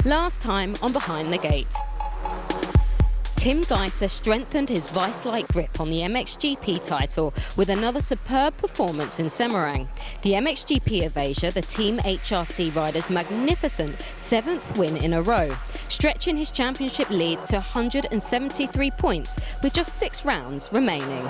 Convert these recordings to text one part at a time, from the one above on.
Last time on Behind the Gate, Tim Geiser strengthened his vice-like grip on the MXGP title with another superb performance in Semarang. The MXGP of Asia, the Team HRC rider's magnificent 7th win in a row, stretching his championship lead to 173 points with just 6 rounds remaining.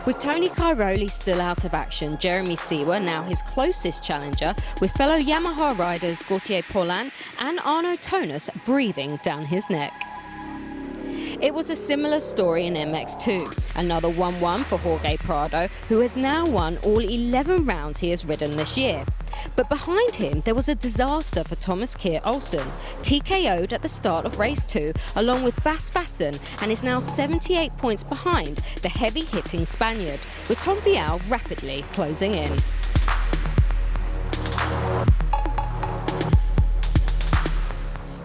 With Tony Cairoli still out of action, Jeremy Seewer now his closest challenger, with fellow Yamaha riders Gautier Paulin and Arno Tonus breathing down his neck. It was a similar story in MX2, another 1-1 for Jorge Prado, who has now won all 11 rounds he has ridden this year. But behind him, there was a disaster for Thomas Kier Olsen, TKO'd at the start of race 2, along with Bas Vassen, and is now 78 points behind the heavy-hitting Spaniard, with Tom Vial rapidly closing in.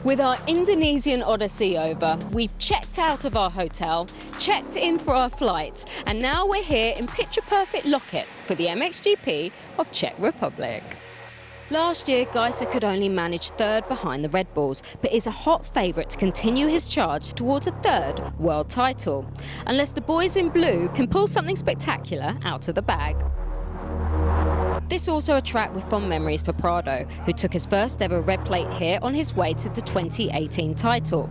With our Indonesian odyssey over, we've checked out of our hotel, checked in for our flights, and now we're here in picture-perfect Loket for the MXGP of Czech Republic. Last year, Geiser could only manage 3rd behind the Red Bulls, but is a hot favourite to continue his charge towards a 3rd world title, unless the boys in blue can pull something spectacular out of the bag. This also a track with fond memories for Prado, who took his first ever red plate here on his way to the 2018 title.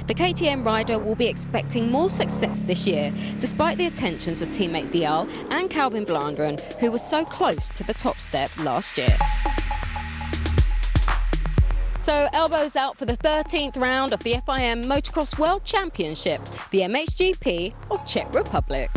The KTM rider will be expecting more success this year, despite the attentions of teammate Vial and Calvin Blanderen, who was so close to the top step last year. So elbows out for the 13th round of the FIM Motocross World Championship, the MXGP of Czech Republic.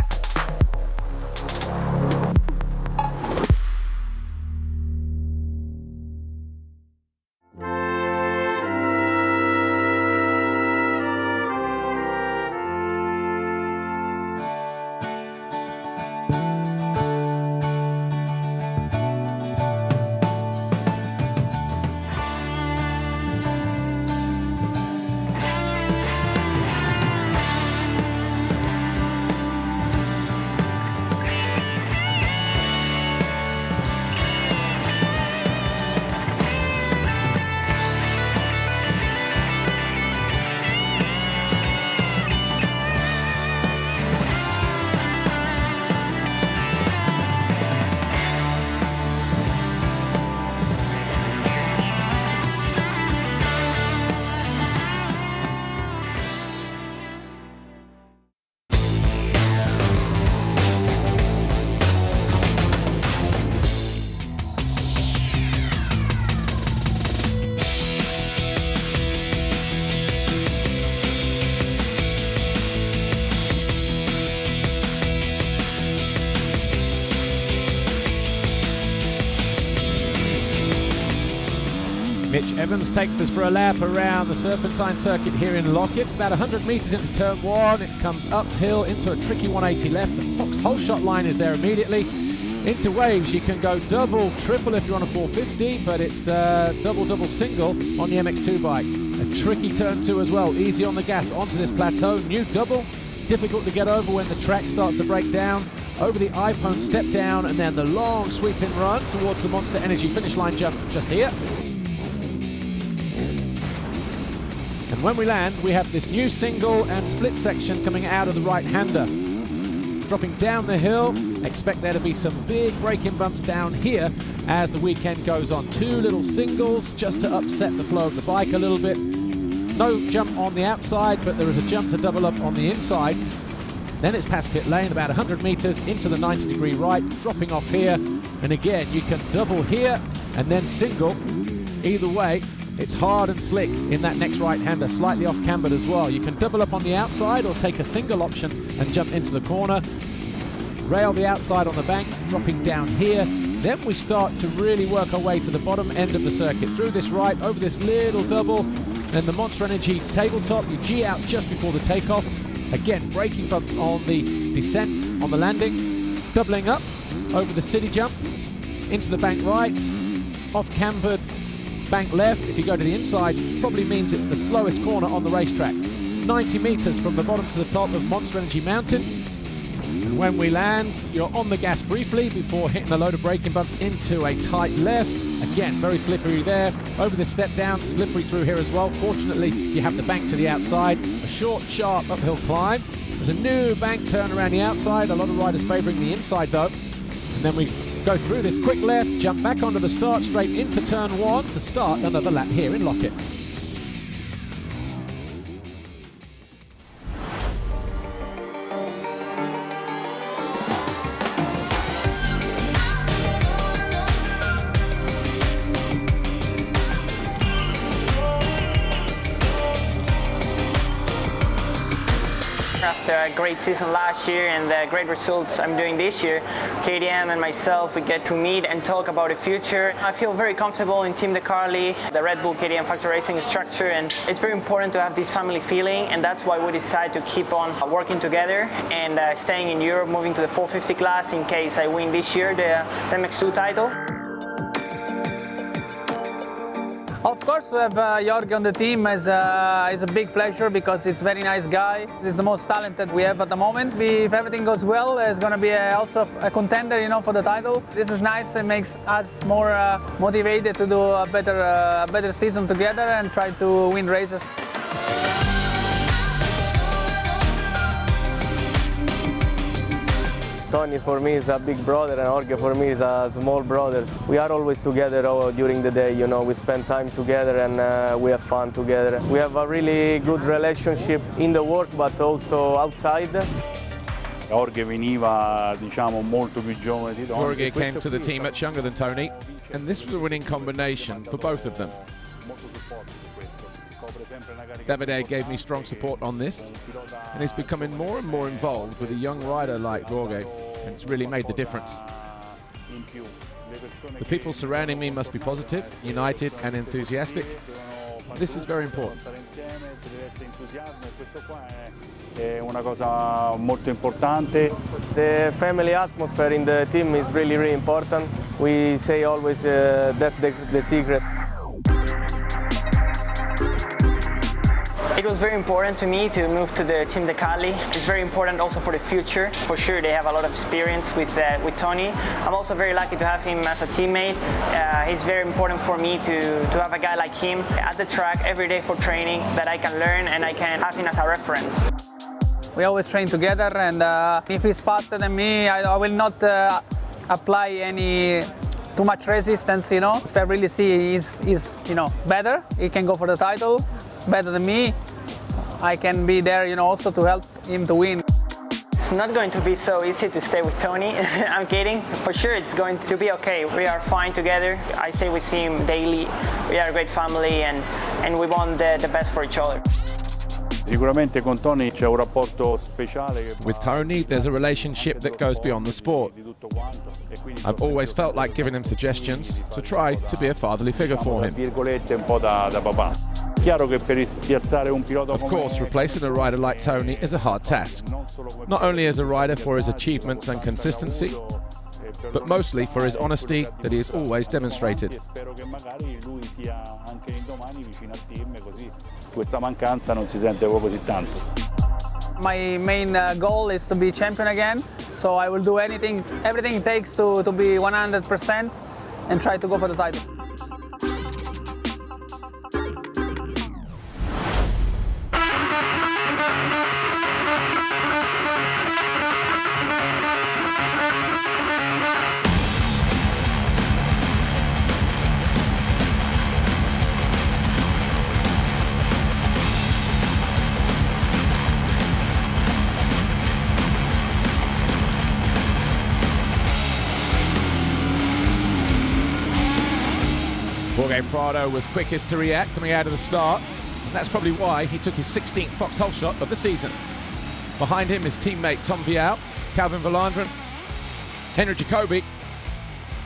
Mitch Evans takes us for a lap around the Serpentine circuit here in Loket. It's about 100 metres into turn 1. It comes uphill into a tricky 180 left. The Fox whole shot line is there immediately. Into waves, you can go double, triple if you're on a 450, but it's double, single on the MX2 bike. A tricky turn 2 as well, easy on the gas onto this plateau. New double, difficult to get over when the track starts to break down. Over the iPhone step down, and then the long sweeping run towards the Monster Energy finish line jump just here. And when we land, we have this new single and split section coming out of the right-hander. Dropping down the hill, expect there to be some big braking bumps down here as the weekend goes on. 2 little singles just to upset the flow of the bike a little bit. No jump on the outside, but there is a jump to double up on the inside. Then it's past pit lane, about 100 meters into the 90-degree right, dropping off here. And again, you can double here and then single. Either way, it's hard and slick in that next right-hander, slightly off-cambered as well. You can double up on the outside or take a single option and jump into the corner. Rail the outside on the bank, dropping down here. Then we start to really work our way to the bottom end of the circuit. Through this right, over this little double, then the Monster Energy tabletop. You G out just before the takeoff. Again, braking bumps on the descent, on the landing. Doubling up over the city jump, into the bank right, off-cambered bank left. If you go to the inside, probably means it's the slowest corner on the racetrack. 90 meters from the bottom to the top of Monster Energy Mountain. And when we land, you're on the gas briefly before hitting a load of braking bumps into a tight left. Again, very slippery there. Over the step down, slippery through here as well. Fortunately, you have the bank to the outside. A short, sharp uphill climb. There's a new bank turn around the outside. A lot of riders favouring the inside though. And then we go through this quick left, jump back onto the start straight into turn 1 to start another lap here in Loket. After a great season last year and the great results I'm doing this year, KTM and myself, we get to meet and talk about the future. I feel very comfortable in Team Carly, the Red Bull KTM Factory Racing structure, and it's very important to have this family feeling, and that's why we decided to keep on working together and staying in Europe, moving to the 450 class in case I win this year the MX2 title. Of course, to have Jorge on the team is a big pleasure because he's a very nice guy. He's the most talented we have at the moment. If everything goes well, it's going to be also a contender, for the title. This is nice. It makes us more motivated to do a better season together and try to win races. Tony for me is a big brother and Jorge for me is a small brother. We are always together during the day, we spend time together and we have fun together. We have a really good relationship in the work but also outside. Jorge veniva, molto più giovane di Tony. Jorge came to the team much younger than Tony, and this was a winning combination for both of them. Davide gave me strong support on this, and he's becoming more and more involved with a young rider like Jorge, and it's really made the difference. The people surrounding me must be positive, united and enthusiastic. This is very important. Una cosa molto importante. The family atmosphere in the team is really, really important. We say always that's the secret. It was very important to me to move to the Team Carly. It's very important also for the future. For sure, they have a lot of experience with Tony. I'm also very lucky to have him as a teammate. He's very important for me to have a guy like him at the track every day for training that I can learn and I can have him as a reference. We always train together, and if he's faster than me, I will not apply any too much resistance. If I really see he's better, he can go for the title. Better than me, I can be there, also to help him to win. It's not going to be so easy to stay with Tony. I'm kidding. For sure, it's going to be okay. We are fine together. I stay with him daily. We are a great family, and we want the best for each other. Sicuramente con Tony c'è un rapporto speciale. With Tony, there's a relationship that goes beyond the sport. I've always felt like giving him suggestions to try to be a fatherly figure for him. Un po' da papà. Of course, replacing a rider like Tony is a hard task, not only as a rider for his achievements and consistency, but mostly for his honesty that he has always demonstrated. My main goal is to be champion again, so I will do everything it takes to be 100% and try to go for the title. Jorge Prado was quickest to react coming out of the start, and that's probably why he took his 16th foxhole shot of the season. Behind him is teammate Tom Vial, Calvin Valandren, Henry Jacobi,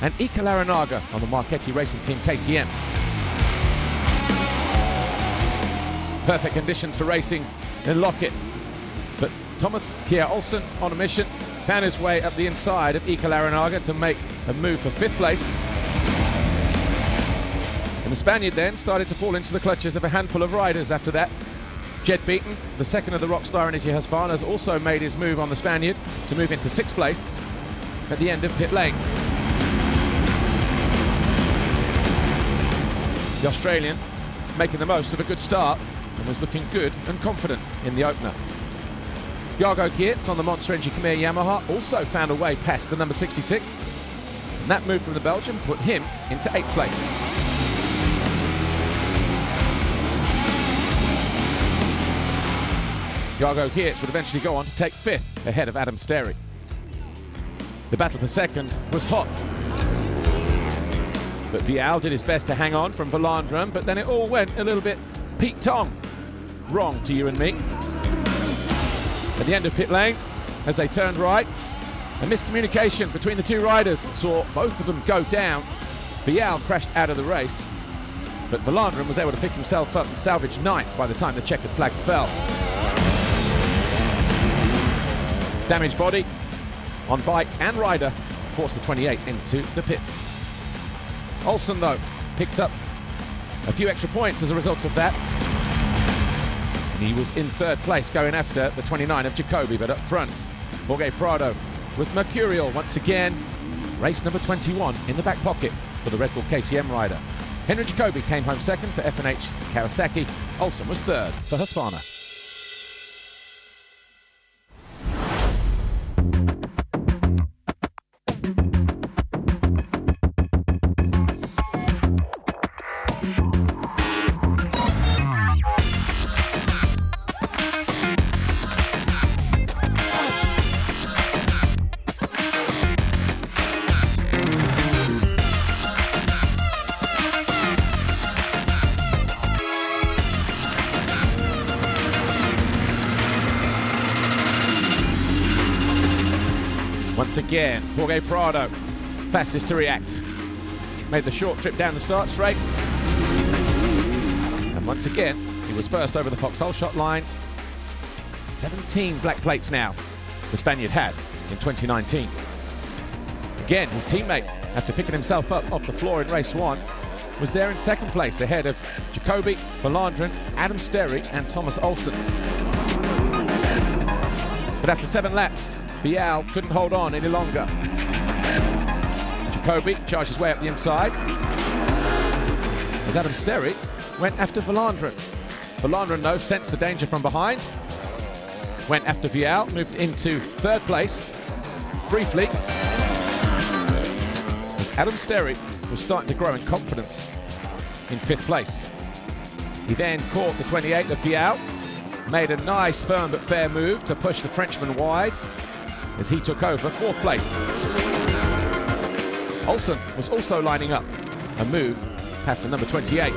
and Ika Larinaga on the Marchetti Racing Team KTM. Perfect conditions for racing in Loket, but Thomas Kjær Olsen on a mission found his way up the inside of Ika Larinaga to make a move for 5th place. And the Spaniard then started to fall into the clutches of a handful of riders after that. Jed Beaton, the second of the Rockstar Energy Hispanas, also made his move on the Spaniard to move into 6th place at the end of pit lane. The Australian making the most of a good start and was looking good and confident in the opener. Jargo Geerts on the Monster Energy Khmer Yamaha also found a way past the number 66, and that move from the Belgian put him into 8th place. Jargo Geerts would eventually go on to take 5th ahead of Adam Sterry. The battle for 2nd was hot, but Vial did his best to hang on from Valandrum, but then it all went a little bit Pete Tong wrong to you and me. At the end of pit lane, as they turned right, a miscommunication between the two riders saw both of them go down. Vial crashed out of the race, but Valandrum was able to pick himself up and salvage 9th by the time the checkered flag fell. Damaged body on bike and rider forced the 28 into the pits. Olsen, though, picked up a few extra points as a result of that. And he was in 3rd place going after the 29 of Jacoby, but up front, Jorge Prado was mercurial once again. Race number 21 in the back pocket for the Red Bull KTM rider. Henry Jacoby came home 2nd for F&H Kawasaki. Olsen was 3rd for Husqvarna. Once again, Jorge Prado, fastest to react. Made the short trip down the start straight. And once again, he was first over the Foxhole shot line. 17 black plates now, the Spaniard has in 2019. Again, his teammate, after picking himself up off the floor in race 1, was there in 2nd place ahead of Jacoby, Valandrum, Adam Sterry and Thomas Olsen. But after 7 laps, Vial couldn't hold on any longer. Jacoby charged his way up the inside as Adam Sterry went after Valandrum. Valandrum, though, sensed the danger from behind, went after Vial, moved into 3rd place briefly as Adam Sterry was starting to grow in confidence in 5th place. He then caught the 28 of Vial, made a nice firm but fair move to push the Frenchman wide as he took over 4th place. Olsen was also lining up a move past the number 28.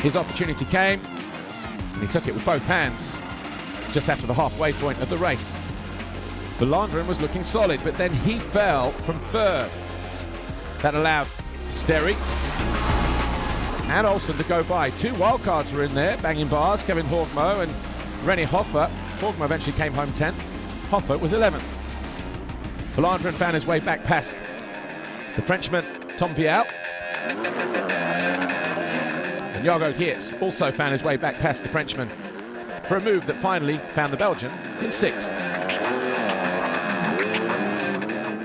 His opportunity came and he took it with both hands just after the halfway point of the race. Valandrum was looking solid, but then he fell from 3rd. That allowed Sterry and Olsen to go by. 2 wildcards were in there, banging bars, Kevin Horgmo and René Hoffer. Horgmo eventually came home 10th. Hoffer was 11th. Valandrum found his way back past the Frenchman, Tom Vial. And Jargo Geerts also found his way back past the Frenchman for a move that finally found the Belgian in 6th.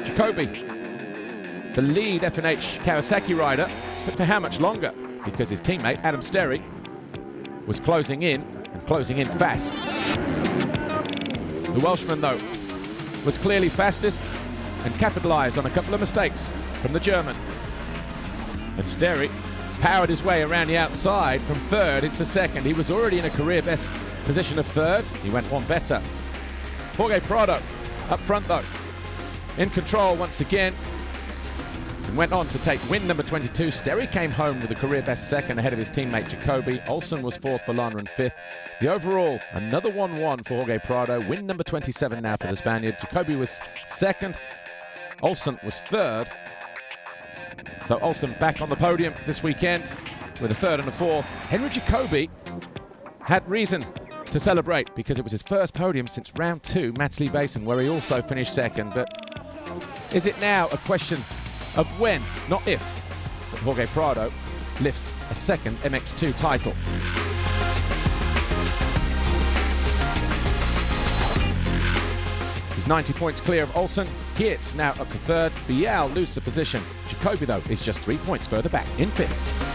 Jacoby, the lead F&H Kawasaki rider, but for how much longer? Because his teammate, Adam Sterry, was closing in, and closing in fast. The Welshman, though, was clearly fastest and capitalised on a couple of mistakes from the German. And Sterry powered his way around the outside from 3rd into 2nd. He was already in a career best position of 3rd. He went one better. Jorge Prado up front, though, in control once again, and went on to take win number 22. Sterry came home with a career best 2nd ahead of his teammate Jacoby. Olsen was 4th, Valandrum 5th. The overall, another 1-1 for Jorge Prado. Win number 27 now for the Spaniard. Jacoby was 2nd. Olsen was 3rd. So Olsen back on the podium this weekend with a 3rd and a 4th. Henry Jacoby had reason to celebrate because it was his first podium since round 2, Matsley Basin, where he also finished 2nd. But is it now a question of when, not if, that Jorge Prado lifts a 2nd MX2 title? He's 90 points clear of Olsen. Geertz now up to third. Biel loses a position. Jacobi, though, is just 3 points further back in fifth.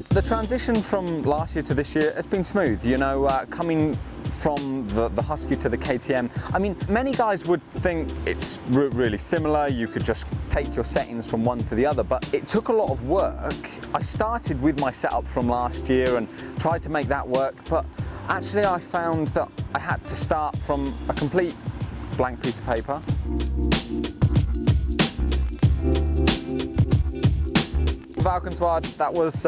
The transition from last year to this year has been smooth, you know, coming from the Husky to the KTM. I mean, many guys would think it's really similar, you could just take your settings from one to the other, but it took a lot of work. I started with my setup from last year and tried to make that work, but actually I found that I had to start from a complete blank piece of paper. Valkenswaard, that was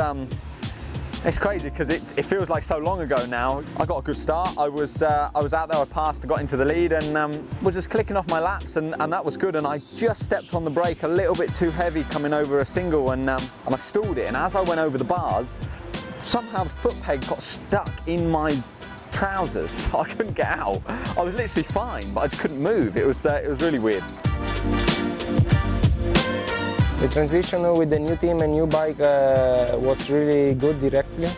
it's crazy because it feels like so long ago now. I got a good start. I was out there, I passed, I got into the lead and was just clicking off my laps and that was good. And I just stepped on the brake a little bit too heavy coming over a single and I stalled it. And as I went over the bars, somehow the foot peg got stuck in my trousers. I couldn't get out. I was literally fine, but I just couldn't move. It was really weird. The transition with the new team and new bike was really good directly.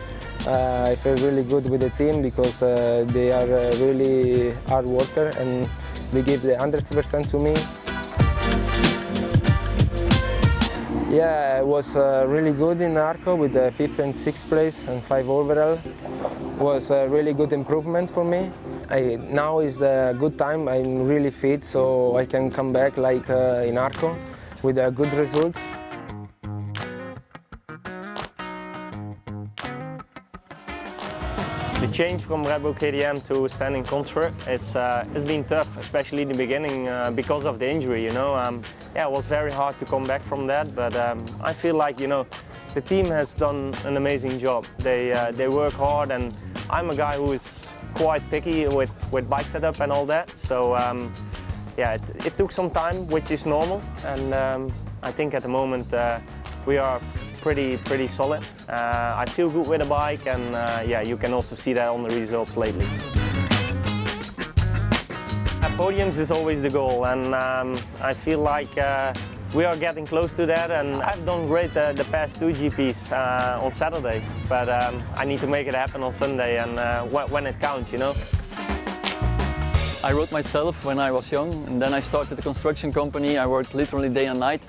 I feel really good with the team because they are really hard worker and they give the 100% to me. Yeah, I was really good in Arco with the 5th and 6th place and 5 overall. Was a really good improvement for me. Now is the good time. I'm really fit, so I can come back like in Arco with a good result. The change from Red Bull KTM to standing transfer has been tough, especially in the beginning because of the injury. You know, yeah, it was very hard to come back from that. But I feel like the team has done an amazing job. They work hard, and I'm a guy who is quite picky with bike setup and all that. So. Yeah, it took some time, which is normal, and I think at the moment we are pretty solid. I feel good with the bike, and yeah, you can also see that on the results lately. Podiums is always the goal, and I feel like we are getting close to that. And I've done great the past 2 GPs on Saturday, but I need to make it happen on Sunday, and when it counts, you know. I rode myself when I was young, and then I started a construction company. I worked literally day and night.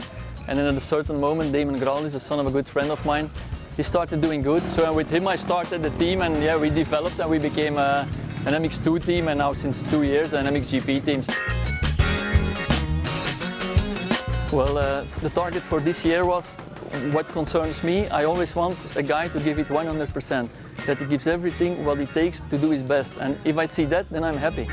And then at a certain moment, Damon Graal is the son of a good friend of mine. He started doing good. So with him, I started the team, and yeah, we developed and we became an MX2 team, and now since 2 years, an MXGP team. Well, the target for this year was, what concerns me, I always want a guy to give it 100%. That he gives everything what it takes to do his best. And if I see that, then I'm happy.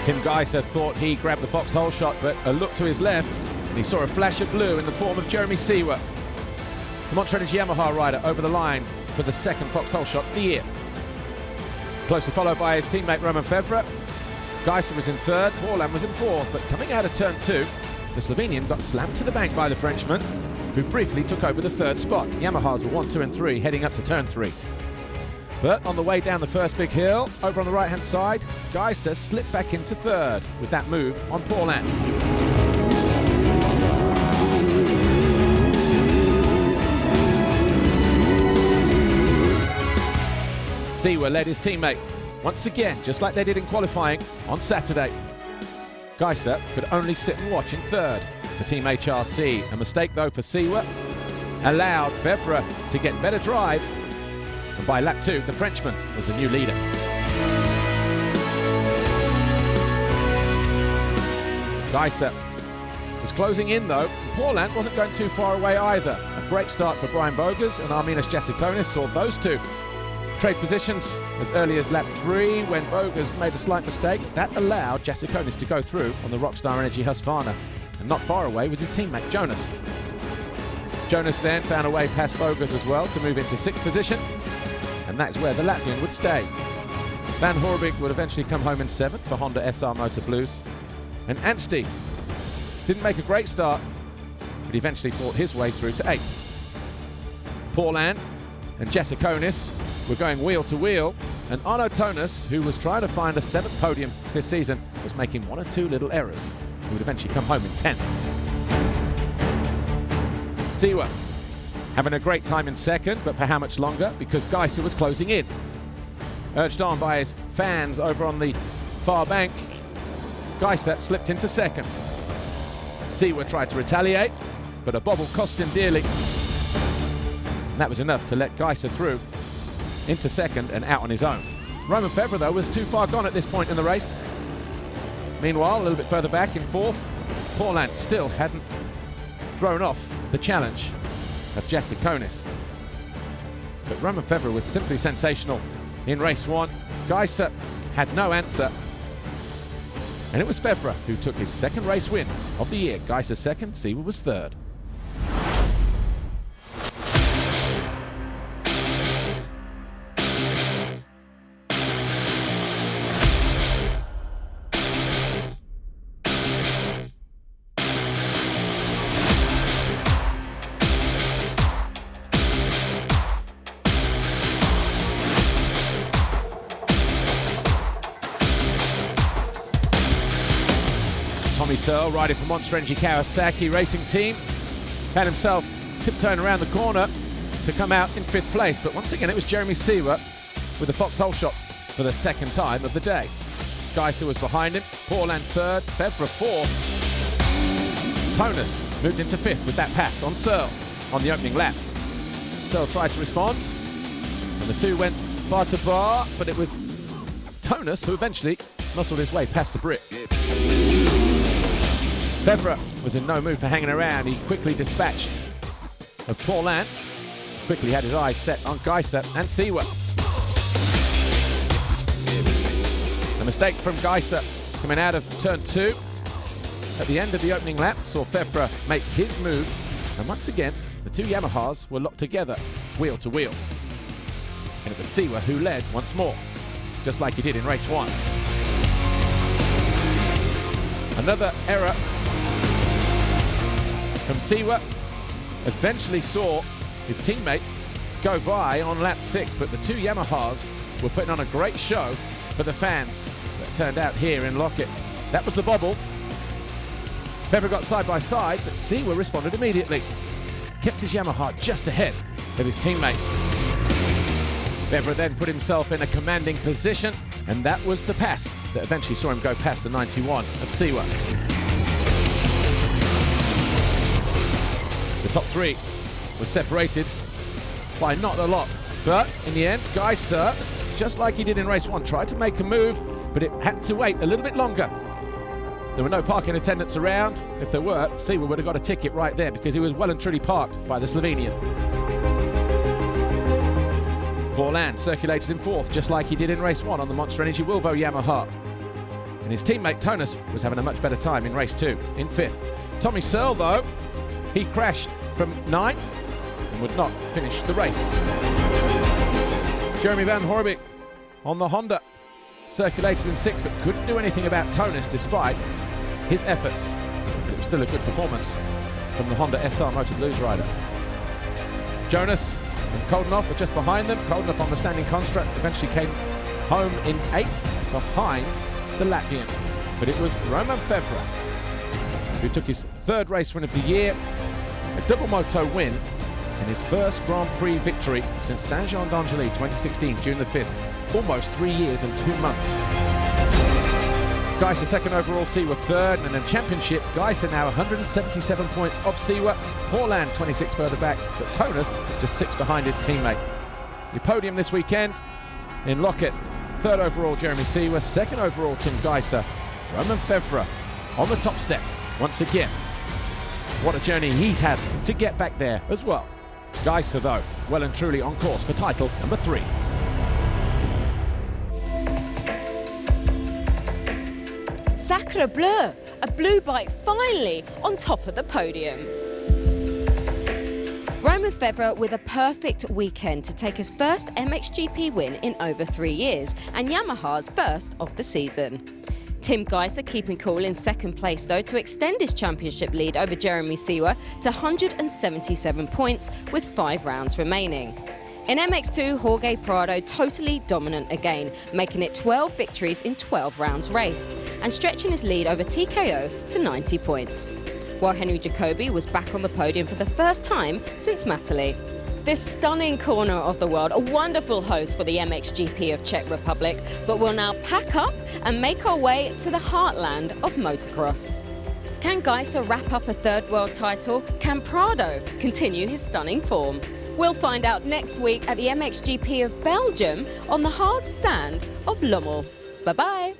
Tim Geiser thought he grabbed the foxhole shot, but a look to his left and he saw a flash of blue in the form of Jeremy Seewer. The Montreal Yamaha rider over the line for the second foxhole shot of the year. Closely followed by his teammate Roman Fevre. Geiser was in third, Paulin was in fourth, but coming out of turn 2, the Slovenian got slammed to the bank by the Frenchman, who briefly took over the third spot. Yamahas were 1, 2 and 3 heading up to turn 3. But on the way down the first big hill, over on the right-hand side, Geiser slipped back into third with that move on Paulin. Seewer led his teammate, once again, just like they did in qualifying on Saturday. Geiser could only sit and watch in third for Team HRC. A mistake, though, for Seewer allowed Fevre to get better drive. And by lap 2, the Frenchman was the new leader. Geiser was closing in though. Paulin wasn't going too far away either. A great start for Brian Bogas and Arminas Jasikonis saw those two trade positions as early as lap 3 when Bogas made a slight mistake. That allowed Jasikonis to go through on the Rockstar Energy Husqvarna. And not far away was his teammate Jonas. Jonas then found a way past Bogas as well to move into 6th position. And that's where the Latvian would stay. Van Horbig would eventually come home in 7th for Honda SR Motor Blues. And Anstey didn't make a great start, but eventually fought his way through to 8th. Paulin and Jasikonis were going wheel to wheel, and Arno Tonis, who was trying to find a 7th podium this season, was making 1 or 2 little errors. He would eventually come home in 10th. Siwa having a great time in 2nd, but for how much longer? Because Geiser was closing in. Urged on by his fans over on the far bank, Geiser slipped into 2nd. Siwa tried to retaliate, but a bobble cost him dearly. And that was enough to let Geiser through into 2nd and out on his own. Roman Febvre, though, was too far gone at this point in the race. Meanwhile, a little bit further back in 4th, Paulin still hadn't thrown off the challenge of Jasikonis. But Roman Febvre was simply sensational in race 1. Geiser had no answer. And it was Febvre who took his 2nd race win of the year. Geiser 2nd, Siwa was 3rd. Tommy Searle, riding for Monster Energy Kawasaki Racing Team, had himself tiptoeing around the corner to come out in 5th place. But once again, it was Jeremy Siwa with the foxhole shot for the 2nd time of the day. Geiser was behind him, Paulin 3rd, Febvre 4th. Tonis moved into 5th with that pass on Searle on the opening lap. Searle tried to respond, and the two went bar to bar, but it was Tonis who eventually muscled his way past the brick. Febvre was in no mood for hanging around. He quickly dispatched of Paulin, quickly had his eyes set on Geiser and Siwa. A mistake from Geiser coming out of turn 2 at the end of the opening lap saw Febvre make his move, and once again the two Yamahas were locked together wheel to wheel, and it was Siwa who led once more, just like he did in race 1. Another error from Siwa eventually saw his teammate go by on lap 6, but the two Yamahas were putting on a great show for the fans that turned out here in Loket. That was the bobble. Febvre got side by side, but Siwa responded immediately. Kept his Yamaha just ahead of his teammate. Febvre then put himself in a commanding position, and that was the pass that eventually saw him go past the 91 of Siwa. The top 3 were separated by not a lot, but in the end, Geiser, just like he did in race 1, tried to make a move, but it had to wait a little bit longer. There were no parking attendants around. If there were, Siwa would have got a ticket right there because he was well and truly parked by the Slovenian. Paulin circulated in 4th, just like he did in race 1 on the Monster Energy Wilvo Yamaha. And his teammate Tonis was having a much better time in race 2, in 5th. Tommy Searle, though, he crashed from 9th and would not finish the race. Jeremy Van Horbig on the Honda circulated in 6th, but couldn't do anything about Tonis despite his efforts. But it was still a good performance from the Honda SR Motor Blues rider. Jonas and Koldenhoff were just behind them. Koldenhoff on the standing construct eventually came home in 8th behind the Latvian. But it was Roman Febvre who took his 3rd race win of the year, a double moto win, and his first Grand Prix victory since Saint-Jean d'Angely 2016, June the 5th. Almost 3 years and 2 months. Geiser 2nd overall, Siwa 3rd, and in the championship, Geiser now 177 points off Siwa, Paulin 26 further back, but Tonis just 6 behind his teammate. The podium this weekend in Loket, 3rd overall Jeremy Siwa, 2nd overall Tim Geiser, Roman Febvre on the top step once again. What a journey he's had to get back there as well. Geiser, though, well and truly on course for title number 3. Sacre bleu! A blue bike finally on top of the podium. Romain Febvre with a perfect weekend to take his first MXGP win in over 3 years and Yamaha's first of the season. Tim Geiser keeping cool in second place though to extend his championship lead over Jeremy Seewer to 177 points with 5 rounds remaining. In MX2, Jorge Prado totally dominant again, making it 12 victories in 12 rounds raced and stretching his lead over TKO to 90 points. While Henry Jacobi was back on the podium for the first time since Matterley. This stunning corner of the world, a wonderful host for the MXGP of Czech Republic, but we'll now pack up and make our way to the heartland of motocross. Can Geiser wrap up a 3rd world title? Can Prado continue his stunning form? We'll find out next week at the MXGP of Belgium on the hard sand of Lommel. Bye-bye.